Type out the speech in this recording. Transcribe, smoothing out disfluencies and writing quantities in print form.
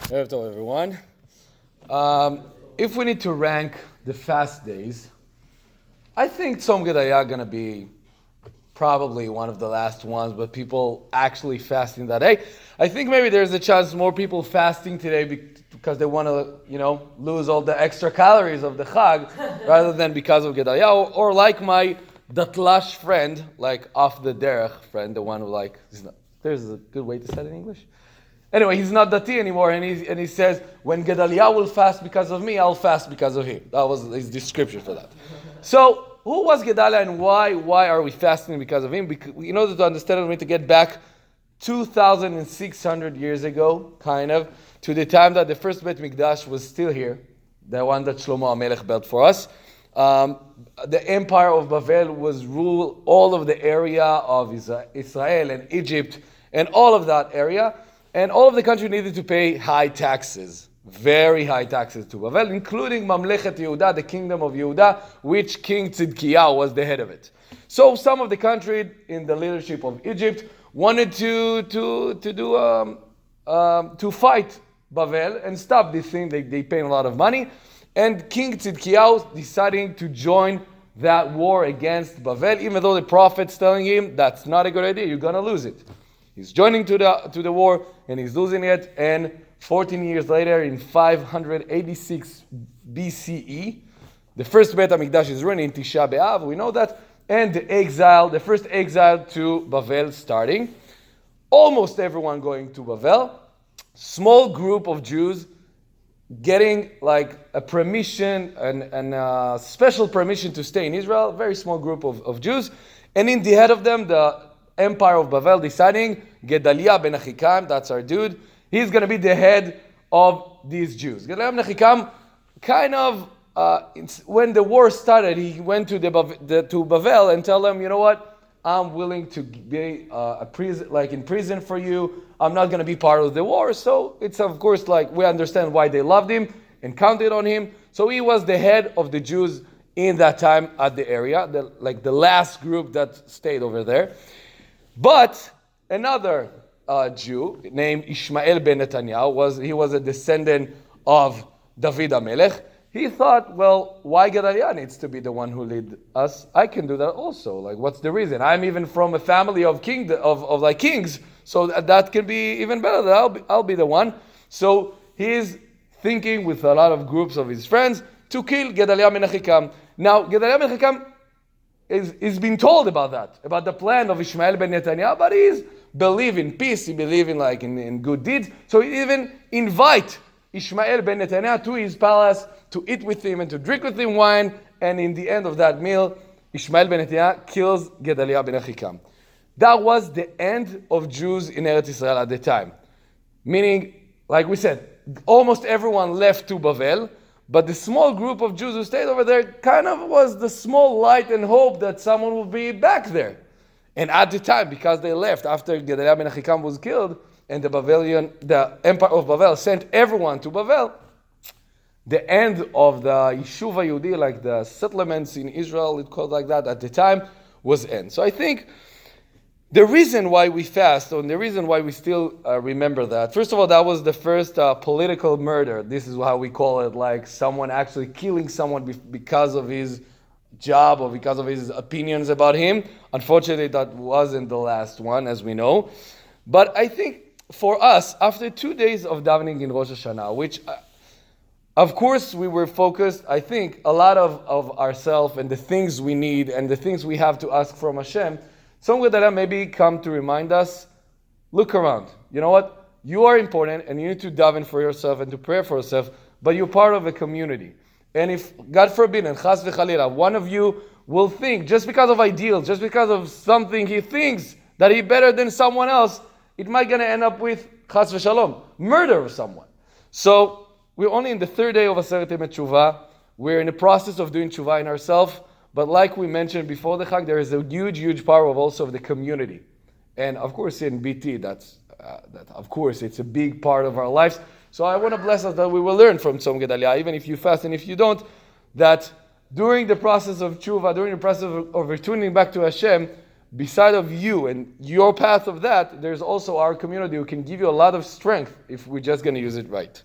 Hello, everyone. If we need to rank the fast days, I think Tzom Gedaliah going to be probably one of the last ones, but people actually fasting that day. I think maybe there's a chance more people fasting today because they want to, lose all the extra calories of the Chag rather than because of Gedaliah. Or like my Datlash friend, like off the derech friend, the one who there's a good way to say it in English. Anyway, he's not Dati anymore, and he says, when Gedaliah will fast because of me, I'll fast because of him. That was his description for that. So, who was Gedaliah and why are we fasting because of him? Because, in order to understand it, we need to get back 2,600 years ago, kind of, to the time that the first Beit Mikdash was still here, the one that Shlomo HaMelech built for us. The empire of Bavel was ruled all of the area of Israel and Egypt and all of that area. And all of the country needed to pay high taxes, very high taxes to Bavel, including Mamlechet Yehuda, the kingdom of Yehuda, which King Tzidkiyahu was the head of it. So some of the country in the leadership of Egypt wanted to fight Bavel and stop this thing. They pay a lot of money, and King Tzidkiyahu deciding to join that war against Bavel, even though the prophet's telling him that's not a good idea. You're gonna lose it. He's joining to the war, and he's losing it. And 14 years later, in 586 BCE, the first Beit HaMikdash is running in Tisha B'Av. We know that. And the first exile to Bavel starting. Almost everyone going to Bavel. Small group of Jews getting like a permission and a special permission to stay in Israel. Very small group of Jews. And in the head of them, the Empire of Bavel deciding Gedaliah ben Achikam, that's our dude, he's going to be the head of these Jews. Gedaliah ben Achikam, kind of, when the war started, he went to Bavel and tell them, you know what, I'm willing to be in prison for you. I'm not going to be part of the war. So it's of course we understand why they loved him and counted on him. So he was the head of the Jews in that time at the area, the last group that stayed over there. But another Jew named Ishmael ben Netanyahu was a descendant of David HaMelech. He thought, well, why Gedaliah needs to be the one who lead us? I can do that also. What's the reason? I'm even from a family of kings, so that can be even better. I'll be the one. So he's thinking with a lot of groups of his friends to kill Gedaliah ben Achikam. Now, Gedaliah ben Achikam is being told about that, about the plan of Ishmael ben Netanyahu, but he's believe in peace, he believe in good deeds. So he even invite Ishmael ben Netanyahu to his palace to eat with him and to drink with him wine. And in the end of that meal, Ishmael ben Netanyahu kills Gedaliah ben Achikam. That was the end of Jews in Eretz Israel at the time. Meaning, like we said, almost everyone left to Bavel, but the small group of Jews who stayed over there kind of was the small light and hope that someone will be back there. And at the time, because they left after Gedaliah ben Achikam was killed, and the Empire of Bavel sent everyone to Bavel, the end of the Yeshuva Yehudi, like the settlements in Israel, it called like that at the time, was end. So I think the reason why we fast, and the reason why we still remember that, first of all, that was the first political murder. This is how we call it, like someone actually killing someone because of his job or because of his opinions about him. Unfortunately, that wasn't the last one, as we know. But I think for us, after 2 days of davening in Rosh Hashanah, which, of course, we were focused, I think, a lot of ourselves and the things we need and the things we have to ask from Hashem, some Gedaliah maybe come to remind us, look around. You know what? You are important and you need to daven for yourself and to pray for yourself, but you're part of a community. And if, God forbid, and chas v'chalila, one of you will think, just because of ideals, just because of something he thinks that he's better than someone else, it might going to end up with, chas v'shalom, murder of someone. So, we're only in the third day of Aseret Yemei Teshuvah. We're in the process of doing Teshuvah in ourselves. But like we mentioned before the Chag, there is a huge power of the community. And of course in BT, that of course it's a big part of our lives. So I want to bless us that we will learn from Tzom Gedaliah, even if you fast and if you don't, that during the process of Teshuvah, during the process of returning back to Hashem, beside of you and your path of that, there's also our community who can give you a lot of strength if we're just going to use it right.